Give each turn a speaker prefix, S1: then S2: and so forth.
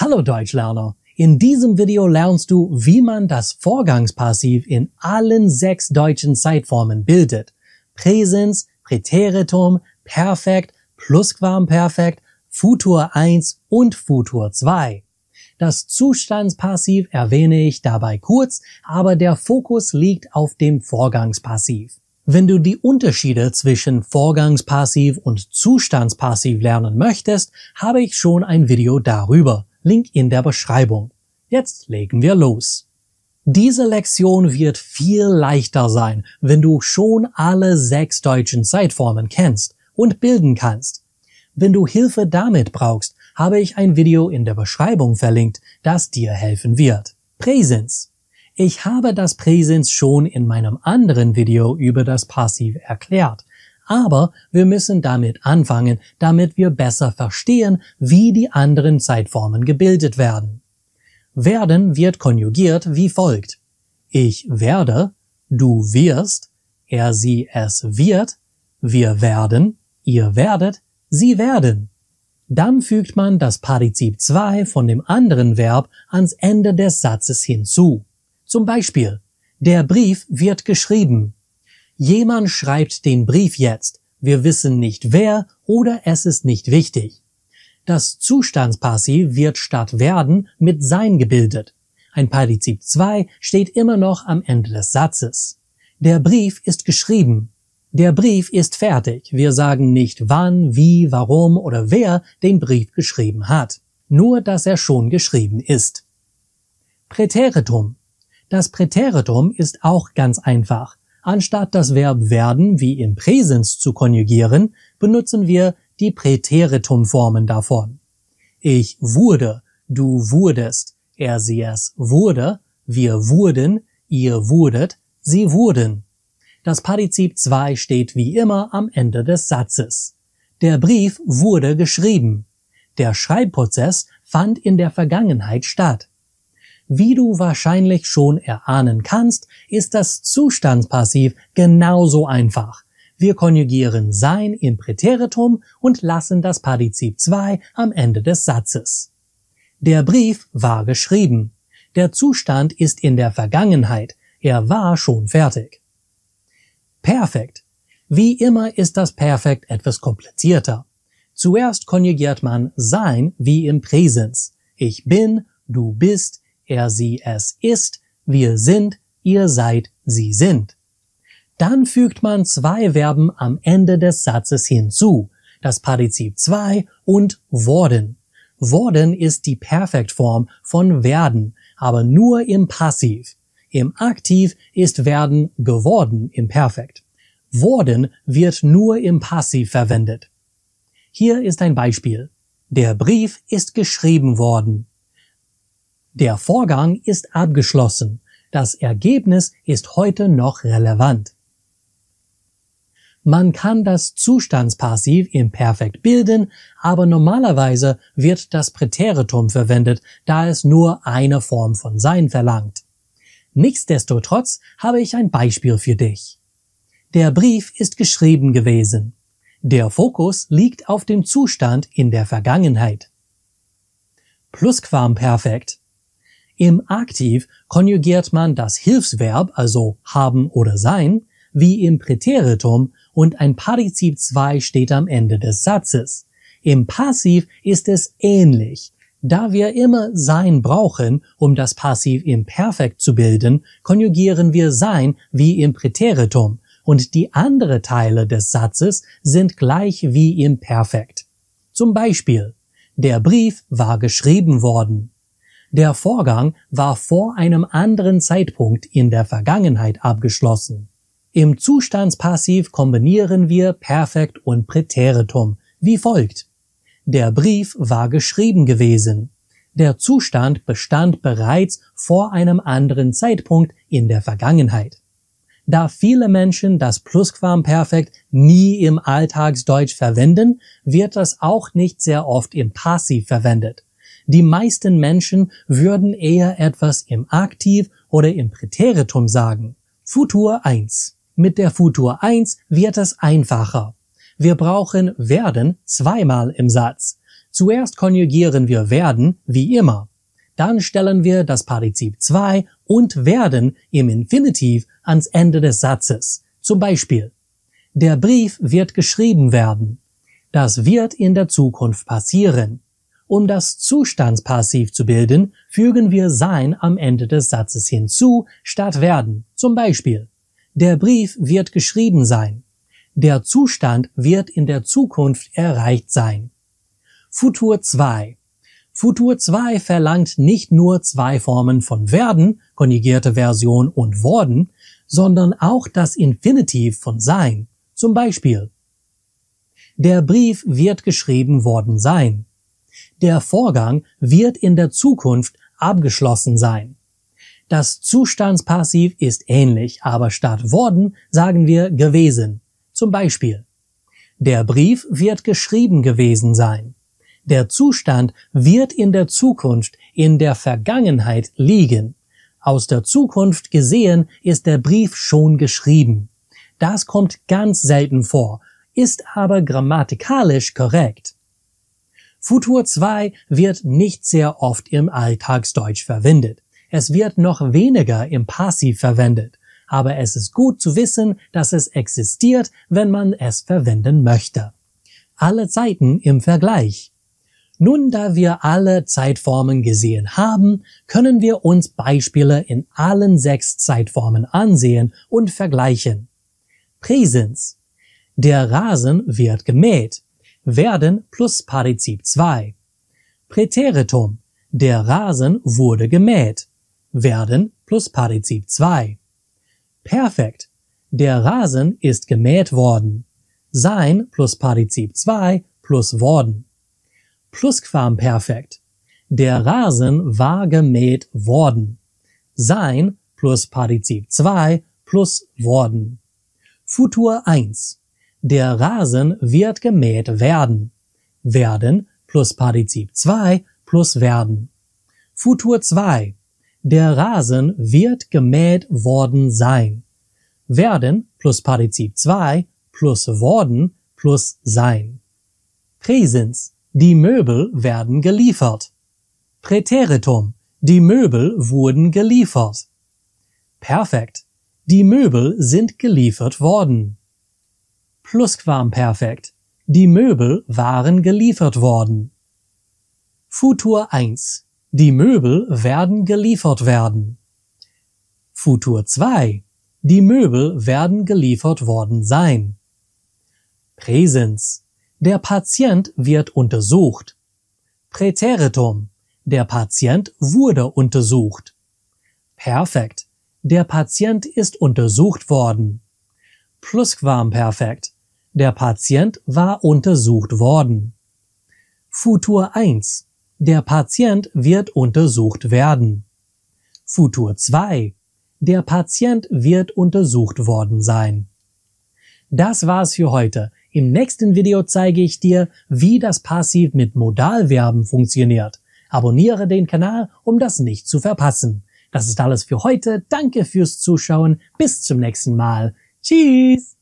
S1: Hallo Deutschlerner! In diesem Video lernst du, wie man das Vorgangspassiv in allen 6 deutschen Zeitformen bildet. Präsens, Präteritum, Perfekt, Plusquamperfekt, Futur 1 und Futur 2. Das Zustandspassiv erwähne ich dabei kurz, aber der Fokus liegt auf dem Vorgangspassiv. Wenn du die Unterschiede zwischen Vorgangspassiv und Zustandspassiv lernen möchtest, habe ich schon ein Video darüber. Link in der Beschreibung. Jetzt legen wir los. Diese Lektion wird viel leichter sein, wenn du schon alle 6 deutschen Zeitformen kennst und bilden kannst. Wenn du Hilfe damit brauchst, habe ich ein Video in der Beschreibung verlinkt, das dir helfen wird. Präsens. Ich habe das Präsens schon in meinem anderen Video über das Passiv erklärt. Aber wir müssen damit anfangen, damit wir besser verstehen, wie die anderen Zeitformen gebildet werden. Werden wird konjugiert wie folgt. Ich werde, du wirst, er, sie, es wird, wir werden, ihr werdet, sie werden. Dann fügt man das Partizip 2 von dem anderen Verb ans Ende des Satzes hinzu. Zum Beispiel, der Brief wird geschrieben. Jemand schreibt den Brief jetzt. Wir wissen nicht wer oder es ist nicht wichtig. Das Zustandspassiv wird statt werden mit sein gebildet. Ein Partizip 2 steht immer noch am Ende des Satzes. Der Brief ist geschrieben. Der Brief ist fertig. Wir sagen nicht wann, wie, warum oder wer den Brief geschrieben hat. Nur, dass er schon geschrieben ist. Präteritum. Das Präteritum ist auch ganz einfach. Anstatt das Verb werden wie im Präsens zu konjugieren, benutzen wir die Präteritumformen davon. Ich wurde, du wurdest, er, sie, es wurde, wir wurden, ihr wurdet, sie wurden. Das Partizip 2 steht wie immer am Ende des Satzes. Der Brief wurde geschrieben. Der Schreibprozess fand in der Vergangenheit statt. Wie du wahrscheinlich schon erahnen kannst, ist das Zustandspassiv genauso einfach. Wir konjugieren sein im Präteritum und lassen das Partizip 2 am Ende des Satzes. Der Brief war geschrieben. Der Zustand ist in der Vergangenheit. Er war schon fertig. Perfekt. Wie immer ist das Perfekt etwas komplizierter. Zuerst konjugiert man sein wie im Präsens. Ich bin, du bist, er, sie, es ist, wir sind, ihr seid, sie sind. Dann fügt man 2 Verben am Ende des Satzes hinzu, das Partizip 2 und worden. Worden ist die Perfektform von werden, aber nur im Passiv. Im Aktiv ist werden geworden im Perfekt. Worden wird nur im Passiv verwendet. Hier ist ein Beispiel. Der Brief ist geschrieben worden. Der Vorgang ist abgeschlossen. Das Ergebnis ist heute noch relevant. Man kann das Zustandspassiv im Perfekt bilden, aber normalerweise wird das Präteritum verwendet, da es nur eine Form von sein verlangt. Nichtsdestotrotz habe ich ein Beispiel für dich. Der Brief ist geschrieben gewesen. Der Fokus liegt auf dem Zustand in der Vergangenheit. Plusquamperfekt. Im Aktiv konjugiert man das Hilfsverb, also haben oder sein, wie im Präteritum und ein Partizip 2 steht am Ende des Satzes. Im Passiv ist es ähnlich. Da wir immer sein brauchen, um das Passiv im Perfekt zu bilden, konjugieren wir sein wie im Präteritum und die anderen Teile des Satzes sind gleich wie im Perfekt. Zum Beispiel, der Brief war geschrieben worden. Der Vorgang war vor einem anderen Zeitpunkt in der Vergangenheit abgeschlossen. Im Zustandspassiv kombinieren wir Perfekt und Präteritum wie folgt. Der Brief war geschrieben gewesen. Der Zustand bestand bereits vor einem anderen Zeitpunkt in der Vergangenheit. Da viele Menschen das Plusquamperfekt nie im Alltagsdeutsch verwenden, wird das auch nicht sehr oft im Passiv verwendet. Die meisten Menschen würden eher etwas im Aktiv oder im Präteritum sagen. Futur 1. Mit der Futur 1 wird es einfacher. Wir brauchen werden zweimal im Satz. Zuerst konjugieren wir werden, wie immer. Dann stellen wir das Partizip 2 und werden im Infinitiv ans Ende des Satzes. Zum Beispiel: Der Brief wird geschrieben werden. Das wird in der Zukunft passieren. Um das Zustandspassiv zu bilden, fügen wir sein am Ende des Satzes hinzu, statt werden. Zum Beispiel: Der Brief wird geschrieben sein. Der Zustand wird in der Zukunft erreicht sein. Futur 2. Futur 2 verlangt nicht nur zwei Formen von werden, konjugierte Version und worden, sondern auch das Infinitiv von sein. Zum Beispiel: Der Brief wird geschrieben worden sein. Der Vorgang wird in der Zukunft abgeschlossen sein. Das Zustandspassiv ist ähnlich, aber statt worden sagen wir gewesen. Zum Beispiel: Der Brief wird geschrieben gewesen sein. Der Zustand wird in der Zukunft, in der Vergangenheit liegen. Aus der Zukunft gesehen ist der Brief schon geschrieben. Das kommt ganz selten vor, ist aber grammatikalisch korrekt. Futur 2 wird nicht sehr oft im Alltagsdeutsch verwendet. Es wird noch weniger im Passiv verwendet. Aber es ist gut zu wissen, dass es existiert, wenn man es verwenden möchte. Alle Zeiten im Vergleich. Nun, da wir alle Zeitformen gesehen haben, können wir uns Beispiele in allen 6 Zeitformen ansehen und vergleichen. Präsens: Der Rasen wird gemäht. Werden plus Partizip 2. Präteritum: Der Rasen wurde gemäht. Werden plus Partizip 2. Perfekt: Der Rasen ist gemäht worden. Sein plus Partizip 2 plus worden. Plusquamperfekt: Der Rasen war gemäht worden. Sein plus Partizip 2 plus worden. Futur 1: Der Rasen wird gemäht werden. Werden plus Partizip 2 plus werden. Futur 2: Der Rasen wird gemäht worden sein. Werden plus Partizip 2 plus worden plus sein. Präsens: Die Möbel werden geliefert. Präteritum: Die Möbel wurden geliefert. Perfekt: Die Möbel sind geliefert worden. Plusquamperfekt: Die Möbel waren geliefert worden. Futur 1: Die Möbel werden geliefert werden. Futur 2: Die Möbel werden geliefert worden sein. Präsens: Der Patient wird untersucht. Präteritum: Der Patient wurde untersucht. Perfekt: Der Patient ist untersucht worden. Plusquamperfekt: Der Patient war untersucht worden. Futur 1: Der Patient wird untersucht werden. Futur 2: Der Patient wird untersucht worden sein. Das war's für heute. Im nächsten Video zeige ich dir, wie das Passiv mit Modalverben funktioniert. Abonniere den Kanal, um das nicht zu verpassen. Das ist alles für heute. Danke fürs Zuschauen. Bis zum nächsten Mal. Tschüss!